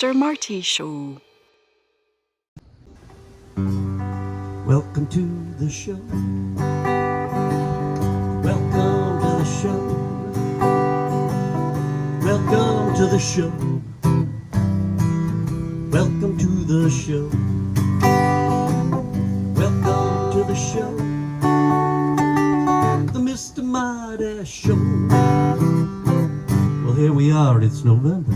Mr. Marty Show. Welcome to the show. Welcome to the show. Welcome to the show. Welcome to the show. Welcome to the show. The Mr. Marty Show. Well, here we are, it's November.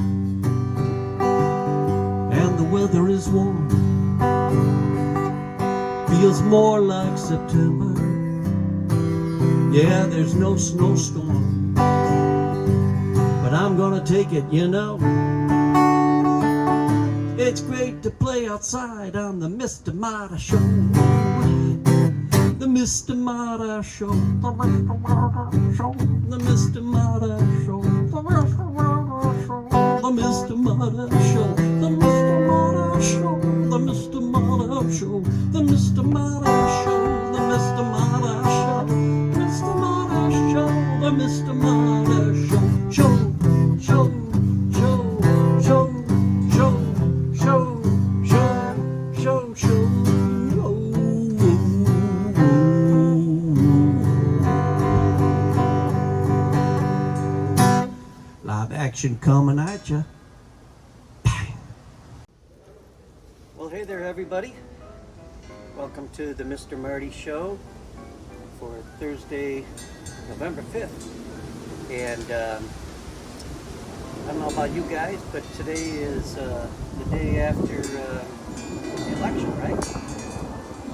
And the weather is warm. Feels more like September. Yeah, there's no snowstorm, but I'm gonna take it, you know. It's great to play outside on the Mr. Marty Show. The Mr. Marty Show. The Mr. Marty Show. The Mr. Marty Show. The Mr. Marty Show. The Mr. Marty Show. The Mr. Marty Show. The Mr. Marty Show. The Mr. Marty Show. The Mr. Marty Show. Mr. Marty Show. The Mr. Marty Show. Show. Show. Show. Show. Show. Show. Show. Show. Show. Live action coming at ya. Well, hey there, everybody. Welcome to the Mr. Marty Show for Thursday, November 5th. And I don't know about you guys, but today is the day after the election, right?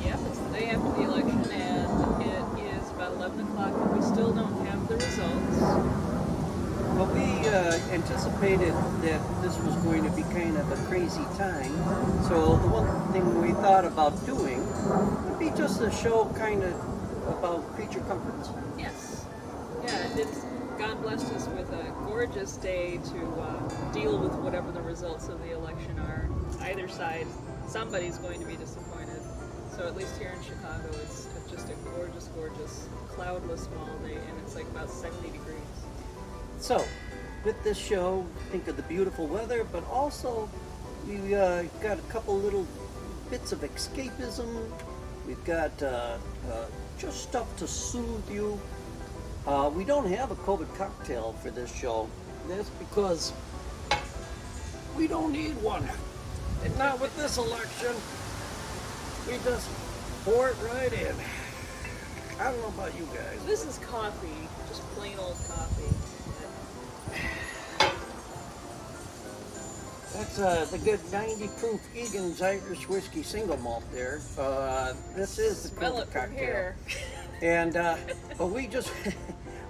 Yep, it's the day after the election, and it is about 11 o'clock, and we still don't have the results. Well, we anticipated that this was going to be kind of a crazy time, so the one thing we thought about doing would be just a show kind of about creature comforts. Yes. Yeah, God blessed us with a gorgeous day to deal with whatever the results of the election are. Either side, somebody's going to be disappointed. So at least here in Chicago, it's just a gorgeous, gorgeous, cloudless fall day, and it's like about 70 degrees. So, with this show, think of the beautiful weather, but also we got a couple little bits of escapism. We've got just stuff to soothe you. We don't have a COVID cocktail for this show. That's because we don't need one. And not with this election. We just pour it right in. I don't know about you guys. This is coffee, just plain old coffee. That's the good 90 proof Egan's Irish whiskey single malt there. This is the Smell COVID it from cocktail. here. And but we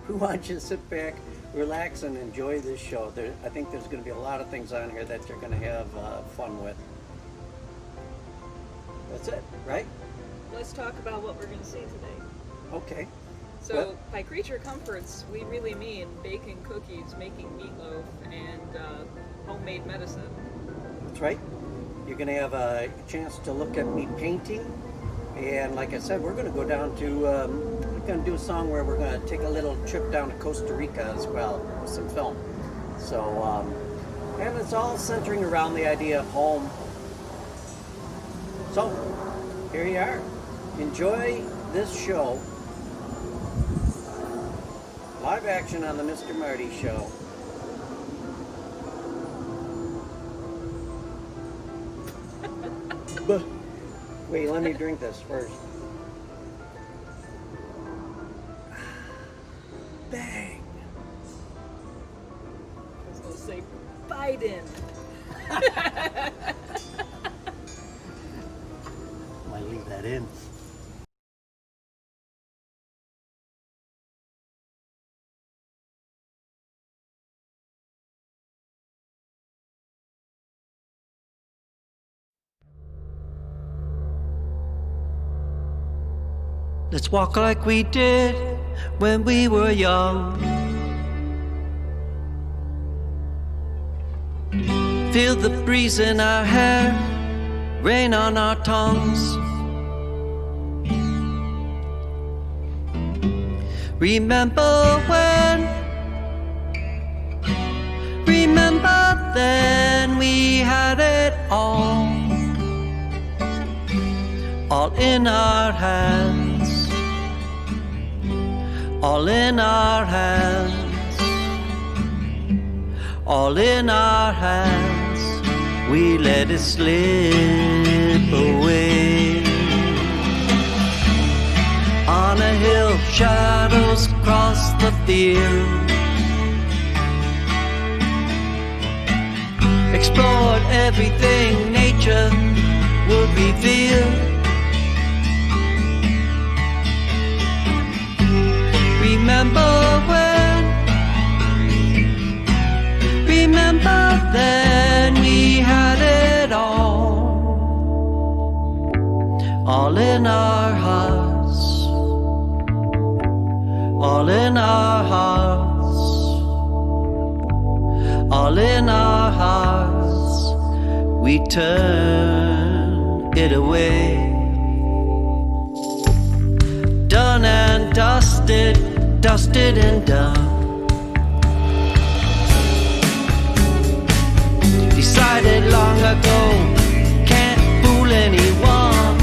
want you to sit back, relax, and enjoy this show. I think there's going to be a lot of things on here that you're going to have fun with. That's it, right? Let's talk about what we're going to see today. Okay. So, Well, by creature comforts, we really mean baking cookies, making meatloaf, and homemade medicine. that's right. You're going to have a chance to look at me painting. And like I said, we're going to go down to, we're going to do a song where we're going to take a little trip down to Costa Rica as well with some film. So, and it's all centering around the idea of home. So, here you are. Enjoy this show. Live action on the Mr. Marty Show. Wait, let me drink this first. Bang! I was going to say Biden. Might leave that in. Let's walk like we did when we were young. Feel the breeze in our hair, rain on our tongues. Remember when? Remember then we had it all in our hands, all in our hands, all in our hands. We let it slip away. On a hill, shadows cross the field. Explored everything nature would reveal. Remember when, remember then we had it all in our hearts, all in our hearts, all in our hearts. We turn it away. Done and dusted, dusted and done. Decided long ago, can't fool anyone.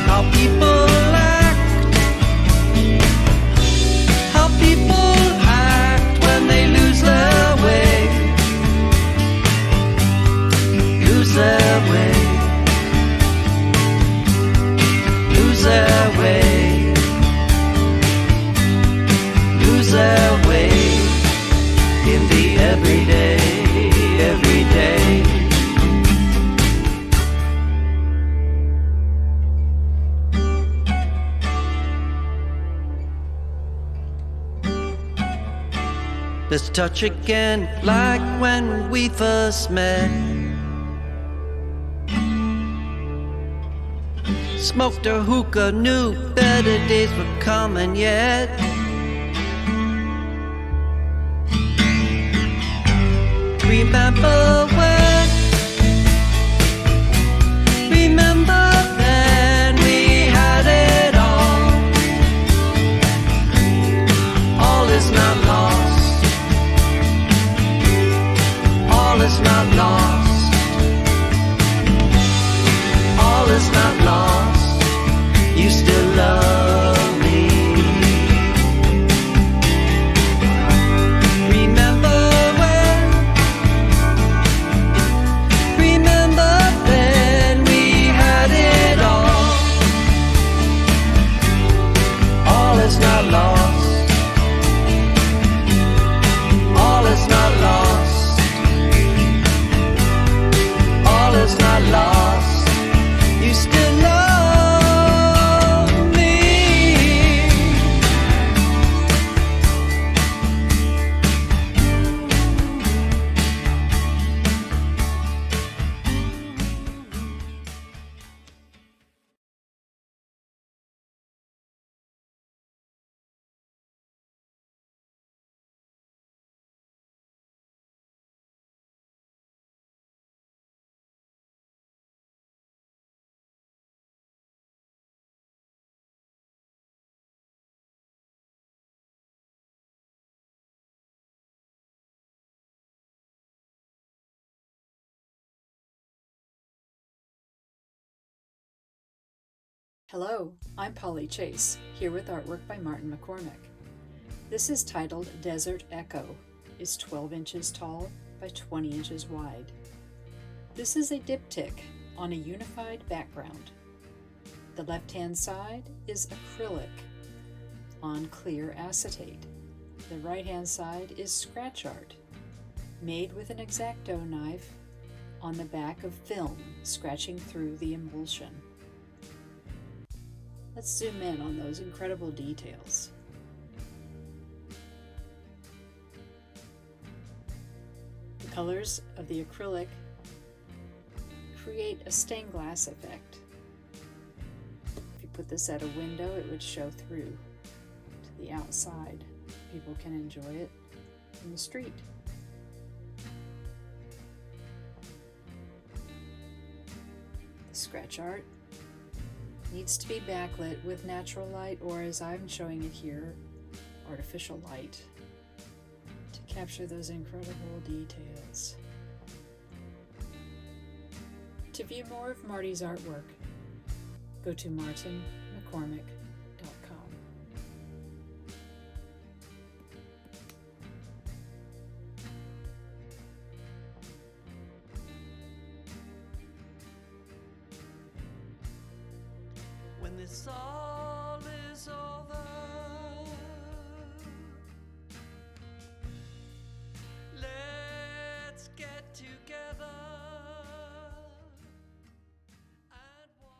How people act, how people act when they lose their way, lose their way, lose their way, lose their way in the everyday, everyday. Let's touch again like when we first met. Smoked a hookah, knew better days were coming yet. Remember when, remember then we had it all. All is not lost, all is not lost, all is not lost. You still love me. Remember when, remember then we had it all. All is not lost, all is not lost, all is not lost. You still love me. Hello, I'm Polly Chase, here with artwork by Martin McCormick. This is titled Desert Echo. It's 12 inches tall by 20 inches wide. This is a diptych on a unified background. The left-hand side is acrylic on clear acetate. The right-hand side is scratch art, made with an X-Acto knife on the back of film, scratching through the emulsion. Let's zoom in on those incredible details. The colors of the acrylic create a stained glass effect. If you put this at a window, it would show through to the outside. People can enjoy it in the street. The scratch art needs to be backlit with natural light, or as I'm showing it here, artificial light. capture those incredible details. To view more of Marty's artwork, go to martinmccormick.com. When this all is over, let's get together and walk.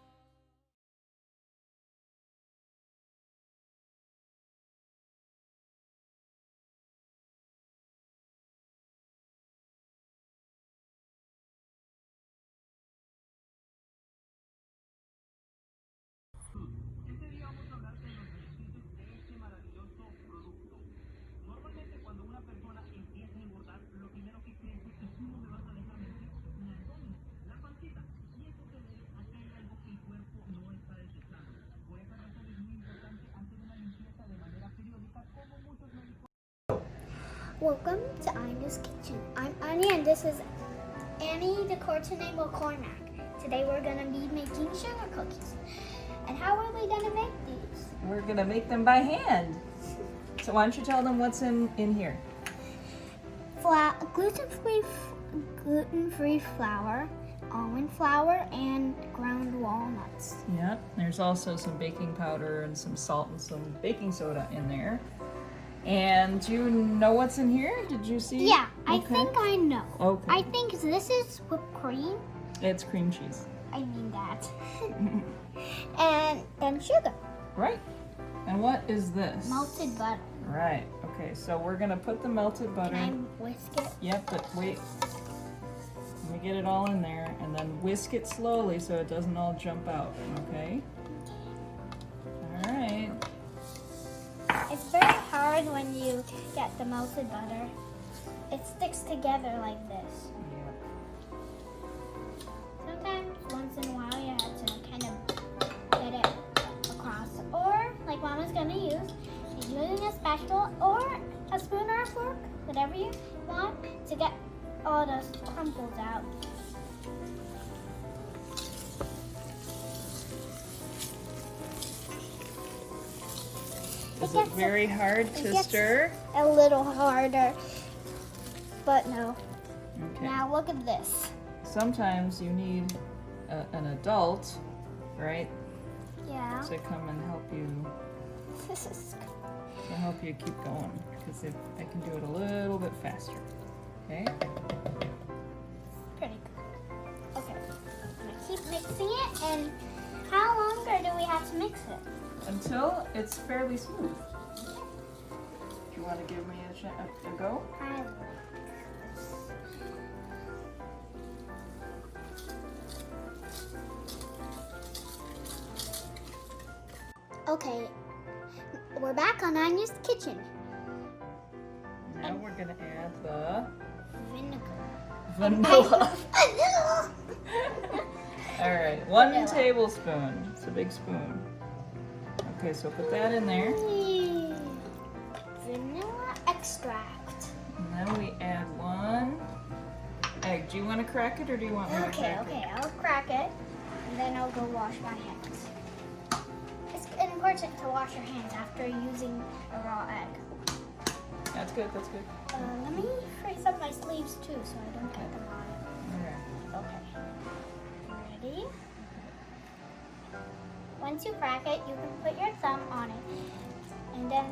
Este día vamos a hablarte de los beneficios de este maravilloso producto. Normalmente cuando una persona empieza a engordar, lo primero que crece y tú no me vas a dejar mentir, la abdomen, la pancita. Y eso se debe a que hay algo que el cuerpo no está detectando. Por esa razón es muy importante hacer una limpieza de manera periódica, como muchos médicos. Welcome to Aine's Kitchen. I'm Aine and this is Aine the Courtenay McCormack. Today we're going to be making sugar cookies. And how are we going to make these? We're gonna make them by hand. So why don't you tell them what's in here? Gluten-free flour, almond flour, and ground walnuts. Yep, there's also some baking powder and some salt and some baking soda in there. And do you know what's in here? Did you see? Yeah, I Okay. think I know. Okay. I think this is whipped cream. It's cream cheese. I mean that. And then sugar. Right. And what is this? Melted butter. Right. Okay, so we're gonna put the melted butter. Can I whisk it? Yep, but wait. Let me get it all in there and then whisk it slowly so it doesn't all jump out, okay? Alright. It's very hard when you get the melted butter. It sticks together like this. Sometimes, once in a while, you have to kind of get it across. Or, like Mama's gonna use, she's using a spatula or a spoon or a fork, whatever you want, to get all the crumbles out. Is it very hard to gets stir? A little harder, but no. Okay. Now look at this. Sometimes you need an adult, right, Yeah. to come and help you keep going, because I can do it a little bit faster. Okay. Pretty good. Okay. I'm gonna keep mixing it, and how longer do we have to mix it? Until it's fairly smooth. Do you want to give me a go? I Okay, we're back on Aine's Kitchen. Now we're gonna add the Vinegar. vanilla. Vanilla. All right, 1 Vanilla. tablespoon. It's a big spoon. Okay, so put that in there. Vanilla extract. And then we add 1 egg. Do you want to crack it or do you want me to Okay, crack okay, I'll crack it, and then I'll go wash my hands. It's important to wash your hands after using a raw egg. it? That's good, that's good. Let me freeze up my sleeves too, so I don't get them on. Okay. Okay. Ready? Once you crack it, you can put your thumb on it, and then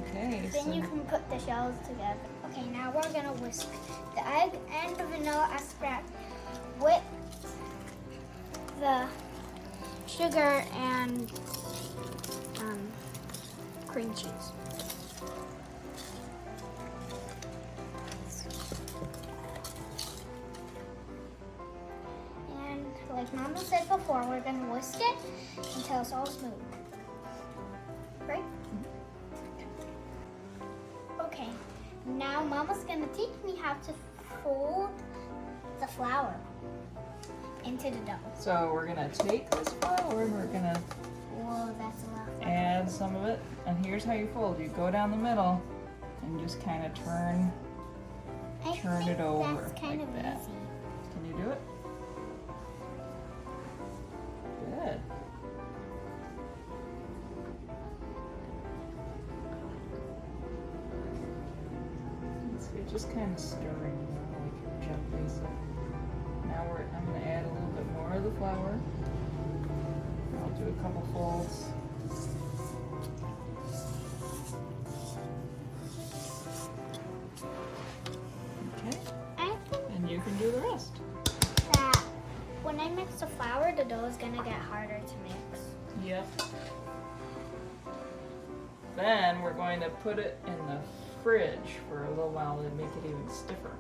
Okay, you can put the shells together. Okay, now we're gonna whisk the egg and the vanilla extract with the sugar and cream cheese. And like Mama said before, we're gonna whisk it until it's all smooth. Right? Okay, now Mama's gonna teach me how to fold the flour into the dough. So we're gonna take this flour and we're gonna Whoa, that's a lot. add some of it And here's how you fold. You go down the middle and just kind of turn it over That's kind like of that. easy. Can you do it? Good. So you're just kind of stirring like gently. So now I'm going to add a little bit more of the flour. I'll do a couple folds. Okay, I think and you can do the rest. that when I mix the flour, the dough is gonna get harder to mix. Yep. Then we're going to put it in the fridge for a little while to make it even stiffer.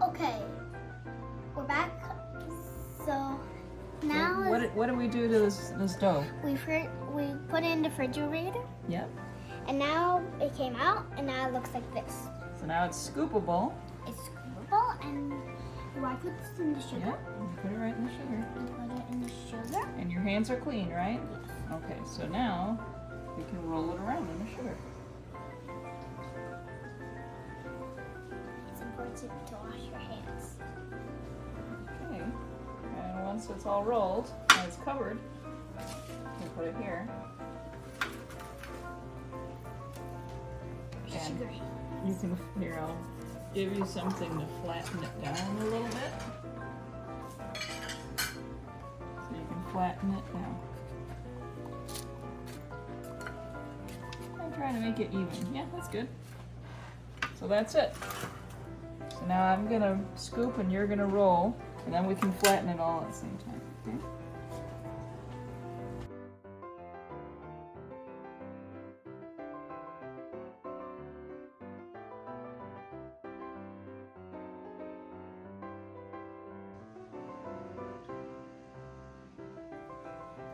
Okay, we're back. So now What do we do to this dough? we put it in the refrigerator, Yep. and now it came out, and now it looks like this. So now it's scoopable. It's scoopable, and do I put this in the sugar? Yep. You put it right in the sugar. And put it in the sugar. And your hands are clean, right? Okay, so now we can roll it around in the sugar. It's important to wash your hands. Okay. And once it's all rolled and it's covered, you put it here. And Sugar. you can, here, I'll give you something to flatten it down a little bit. So you can flatten it down. I'm trying to make it even. Yeah, that's good. So that's it. So now I'm gonna scoop and you're gonna roll, and then we can flatten it all at the same time. Okay?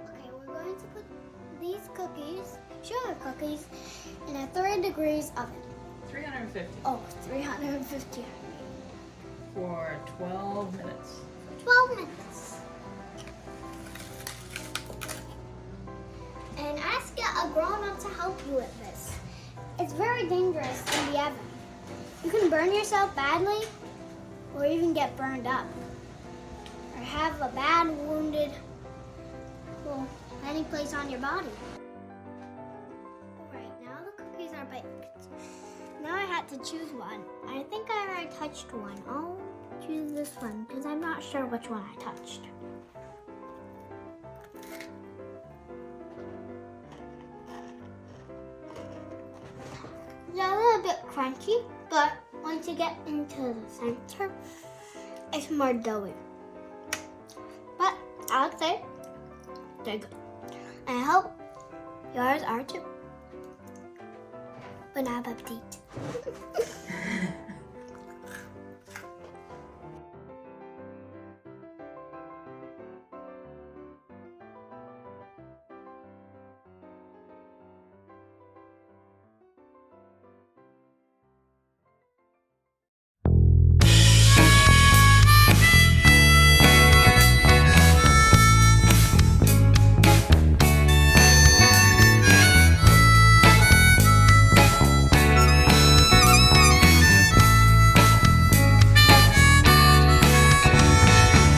Okay, we're going to put these cookies, sugar cookies, in a 300 degrees oven. 350 Oh, 350. for 12 minutes. 12 minutes. And ask a grown-up to help you with this. It's very dangerous in the oven. You can burn yourself badly or even get burned up. Or have a bad wounded, well, any place on your body. Alright, now the cookies are baked. Now I had to choose one. I think I already touched one. I'll choose this one because I'm not sure which one I touched. They're a little bit crunchy, but once you get into the center, it's more doughy. But I would say they're good. And I hope yours are too. Bon appetit.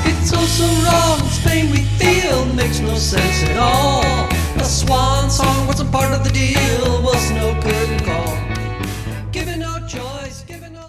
It's all so wrong, this pain we feel makes no sense at all. A swan song wasn't part of the deal, was no good call. Given no choice, given no...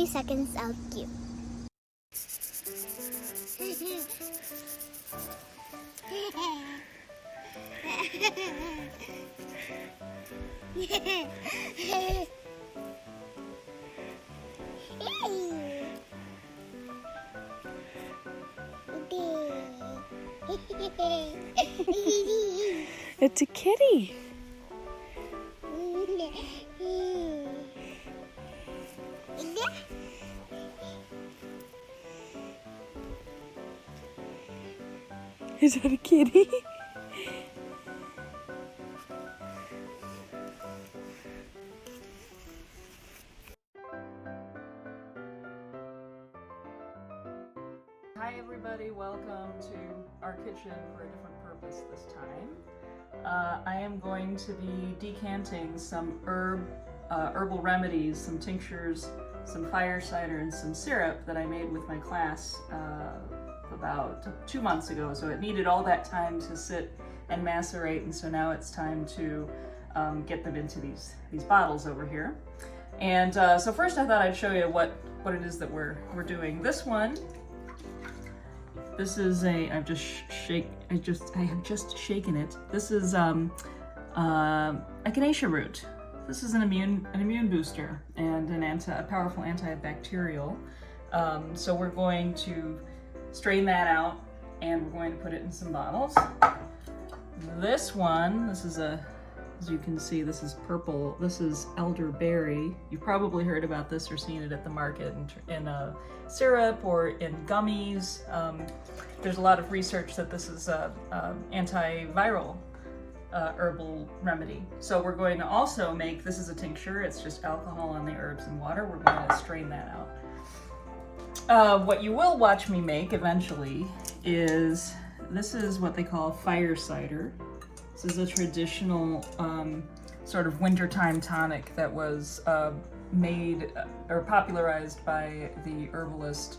30 seconds of cute. It's a kitty. Is that a kitty? Hi everybody, welcome to our kitchen for a different purpose this time. I am going to be decanting some herbal remedies, some tinctures, some fire cider, and some syrup that I made with my class about 2 months ago. So it needed all that time to sit and macerate, and so now it's time to get them into these bottles over here. And so first I thought I'd show you what it is that we're doing. This is I have just shaken it. This is echinacea root. This is an immune booster and a powerful antibacterial. So we're going to strain that out and we're going to put it in some bottles. This is as you can see, this is purple. This is elderberry. You've probably heard about this or seen it at the market in a syrup or in gummies. There's a lot of research that this is a antiviral herbal remedy. So we're going to also make, this is a tincture, it's just alcohol on the herbs and water. We're going to strain that out. What you will watch me make eventually is, this is what they call fire cider. This is a traditional sort of wintertime tonic that was made or popularized by the herbalist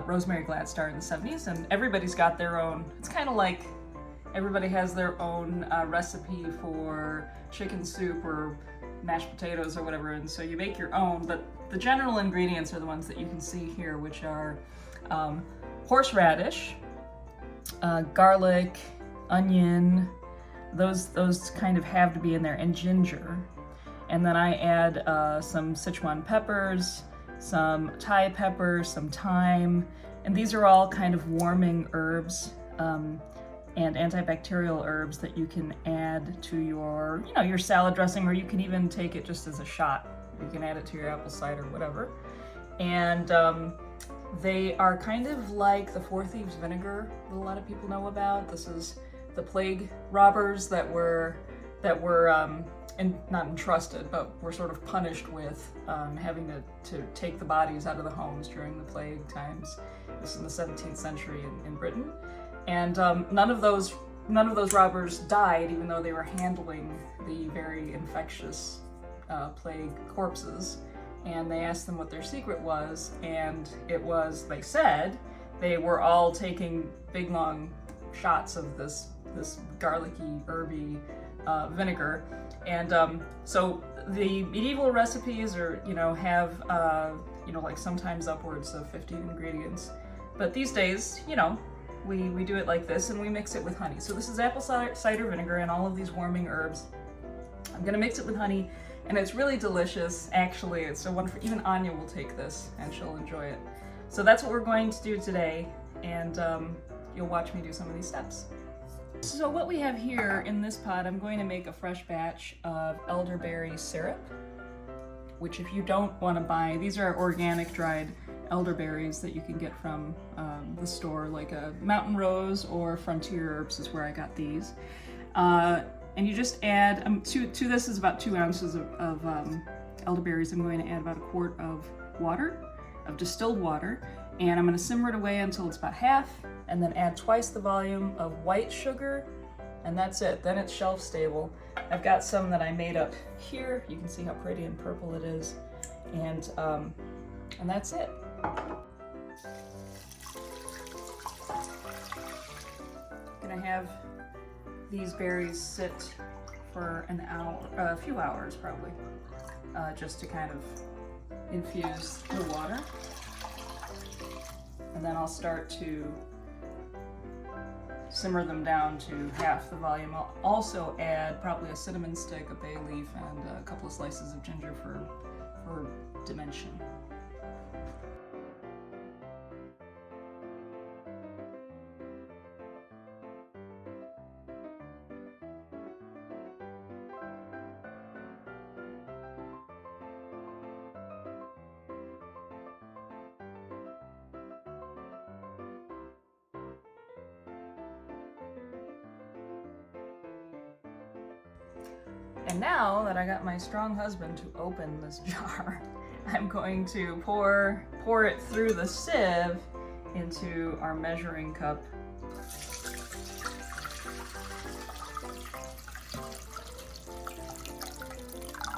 Rosemary Gladstar in the 70s, and everybody's got their own. It's kind of like everybody has their own recipe for chicken soup or mashed potatoes or whatever, and so you make your own, but the general ingredients are the ones that you can see here, which are horseradish, garlic, onion, those kind of have to be in there, and ginger. And then I add some Sichuan peppers, some Thai pepper, some thyme, and these are all kind of warming herbs and antibacterial herbs that you can add to your salad dressing, or you can even take it just as a shot. You can add it to your apple cider, whatever. And they are kind of like the Four Thieves vinegar that a lot of people know about. This is the plague robbers that were not entrusted, but were sort of punished with having to take the bodies out of the homes during the plague times. This is in the 17th century in Britain, and none of those robbers died, even though they were handling the very infectious plague corpses. And they asked them what their secret was, and it was, they said, they were all taking big long shots of this garlicky, herby vinegar. And so the medieval recipes are, have, like sometimes upwards of 15 ingredients. But these days, we do it like this, and we mix it with honey. So this is apple cider vinegar and all of these warming herbs. I'm gonna mix it with honey, and it's really delicious. Actually, it's so wonderful. Even Anya will take this, and she'll enjoy it. So that's what we're going to do today, and you'll watch me do some of these steps. So what we have here in this pot, I'm going to make a fresh batch of elderberry syrup, which if you don't want to buy, these are organic dried elderberries that you can get from the store, like a Mountain Rose or Frontier Herbs is where I got these. And you just add, to this is about 2 ounces of elderberries. I'm going to add about a quart of water, of distilled water, and I'm going to simmer it away until it's about half, and then add twice the volume of white sugar, and that's it. Then it's shelf stable. I've got some that I made up here. You can see how pretty and purple it is, and that's it. I'm gonna have these berries sit for an hour, a few hours probably, just to kind of infuse the water. And then I'll start to simmer them down to half the volume. I'll also add probably a cinnamon stick, a bay leaf, and a couple of slices of ginger for dimension. And now that I got my strong husband to open this jar, I'm going to pour it through the sieve into our measuring cup.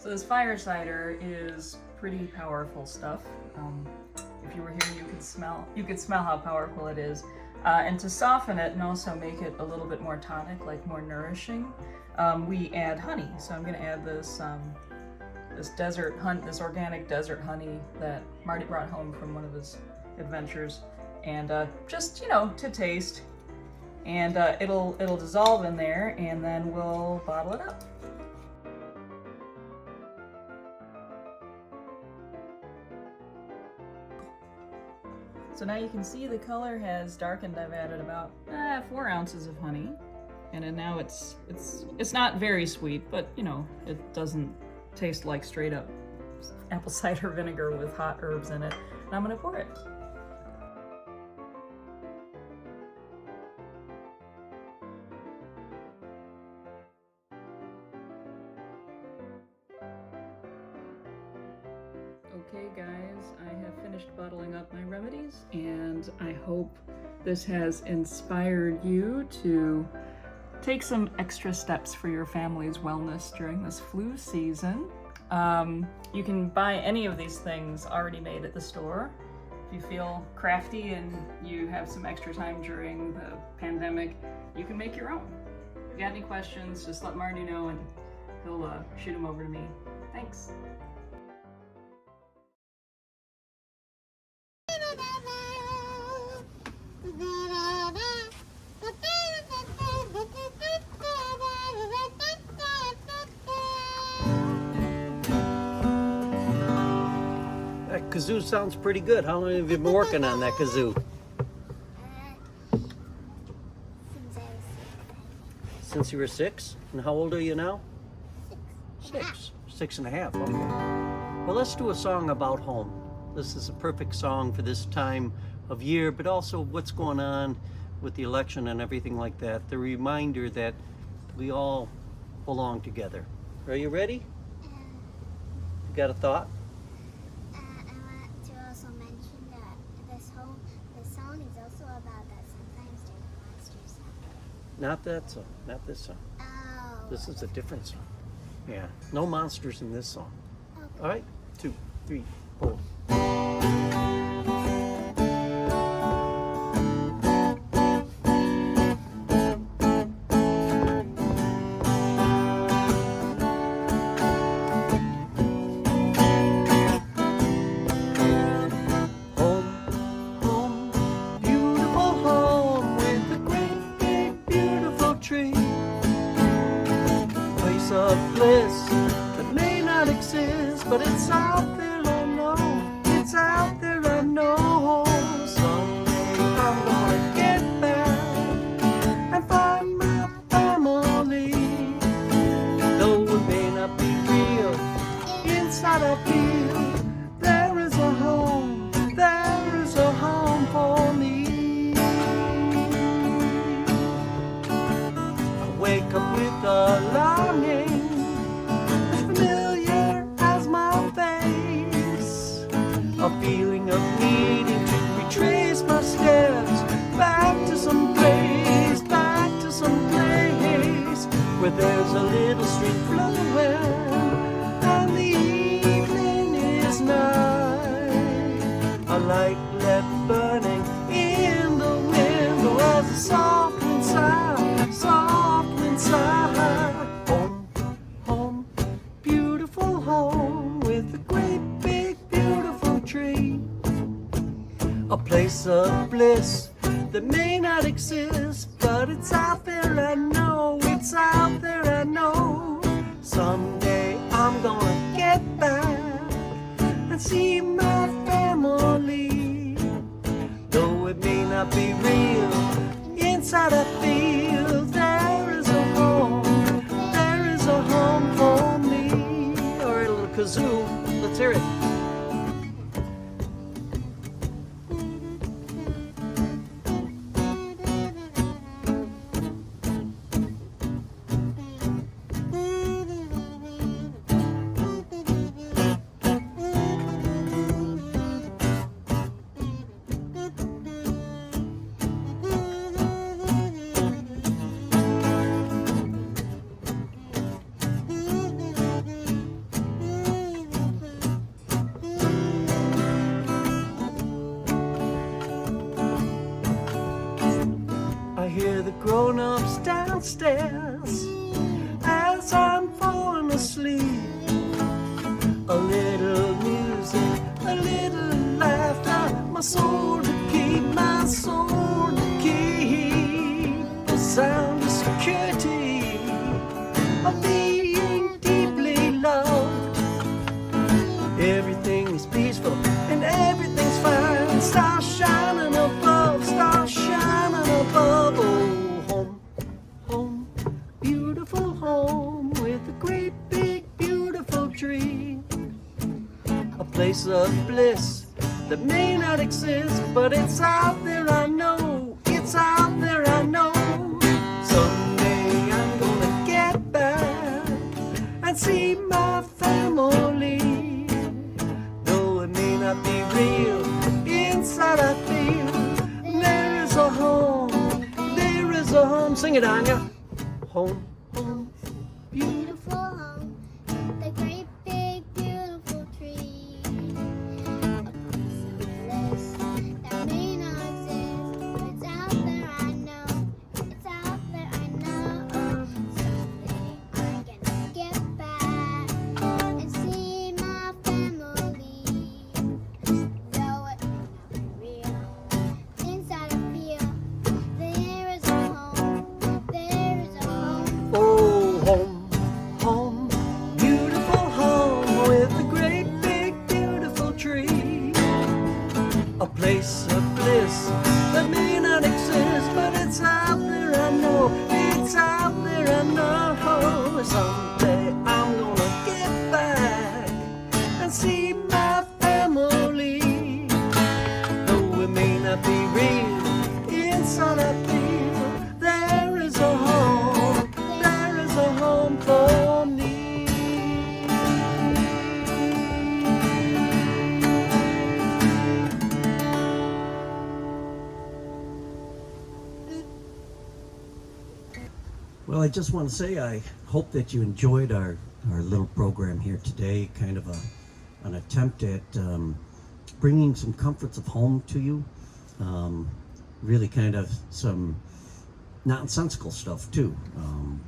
So this fire cider is pretty powerful stuff. If you were here, you could smell how powerful it is. And to soften it and also make it a little bit more tonic, like more nourishing, we add honey. So I'm going to add this this organic desert honey that Marty brought home from one of his adventures, and just to taste. And it'll dissolve in there, and then we'll bottle it up. So now you can see the color has darkened. I've added about 4 ounces of honey, and then now it's not very sweet, but it doesn't taste like straight up apple cider vinegar with hot herbs in it. And I'm gonna pour it. Okay guys, I have finished bottling up my remedies, and I hope this has inspired you to take some extra steps for your family's wellness during this flu season. You can buy any of these things already made at the store. If you feel crafty and you have some extra time during the pandemic, you can make your own. If you got any questions, just let Marty know and he'll shoot them over to me. Thanks. That kazoo sounds pretty good. How long have you been working on that kazoo? Since you were 6? And how old are you now? 6. 6.5. Okay. Well, let's do a song about home. This is a perfect song for this time of year, but also what's going on with the election and everything like that. The reminder that we all belong together. Are you ready? You got a thought? I want to also mention that this song is also about that sometimes there's monsters out there. Not that song. Not this song. Oh. This is a different song. Yeah. No monsters in this song. Okay. All right. 2, 3, 4. But it's out there, I know. It's out there, I know. Someday I'm gonna get back and find my family. Though it may not be real, inside I feel there is a home for me. I wake up with a longing. A feeling of needing to retrace my steps back to some place where there's a little stream flowing and the evening a place of bliss that may not exist, but it's out there, I know, it's out there, I know. Someday I'm gonna get back and see my family. Though it may not be real, inside I feel there is a home for me. All right, a little kazoo, let's hear it. Hear the grown-ups downstairs as I'm falling asleep. A little music, a little laughter, my soul to keep, my soul to keep. The sound of security, of being deeply loved. Everything is peaceful and everything's fine. Stars shining above, stars shining above. Oh, home, home, beautiful home with a great big beautiful tree. A place of bliss that may not exist, but it's out there, I know, it's out there, I know. Someday I'm gonna get back and see my family. Though it may not be real, inside I feel there is a home, there is a home. Sing it, Anya. Home, home, Beautiful home, the great big beautiful tree. A place of bliss that may not exist, but it's out there, I know. It's out there, I know. Someday I'm gonna get back and see my family. Though it may not be real, inside I feel there is a home, there is a home. oh, home, home, beautiful home with a great big beautiful tree. A place of bliss that may not exist, but it's out there, I know, it's out there, I know. Someday I'm gonna get back and see my family. Though it may not be real, inside I feel there is a home, there is a home for me. Well, I just want to say I hope that you enjoyed our little program here today, kind of an attempt at bringing some comforts of home to you. Really kind of some nonsensical stuff too.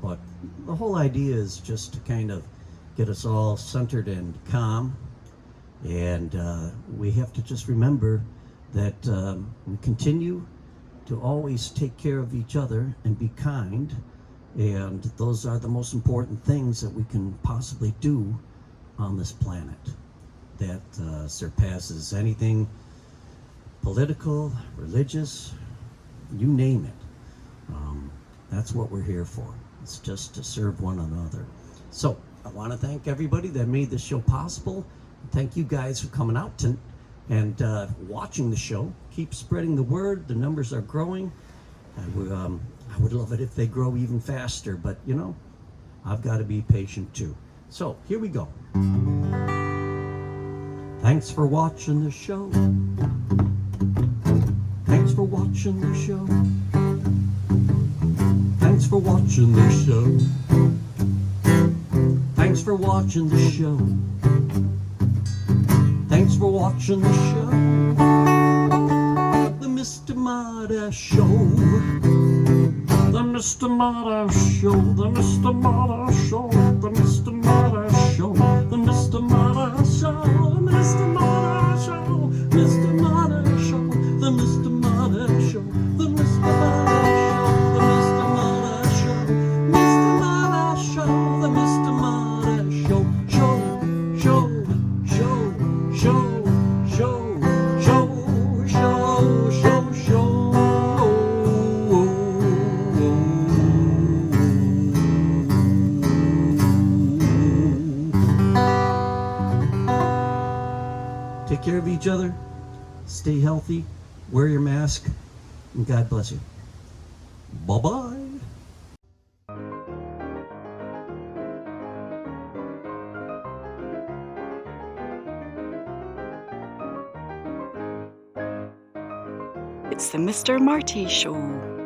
But the whole idea is just to kind of get us all centered and calm. And we have to just remember that we continue to always take care of each other and be kind. And those are the most important things that we can possibly do on this planet. That surpasses anything political, religious, you name it. That's what we're here for. It's just to serve one another. So I want to thank everybody that made this show possible. Thank you guys for coming out and watching the show. Keep spreading the word. The numbers are growing. I would love it if they grow even faster, but you know, I've got to be patient too. So here we go. Thanks for watching the show. Thanks for watching the show. Thanks for watching the show. Thanks for watching the show. Thanks for watching the show. The Mr. Marty Show. The Mr. Marty Show. The Mr. Marty Show. The Mr. Marty Show. The Mr. Marty Show. The Mr. Marty Show. Mr. Marty Show. The Take care of each other. Stay healthy. Wear your mask. And God bless you. Bye-bye. It's the Mr. Marty Show.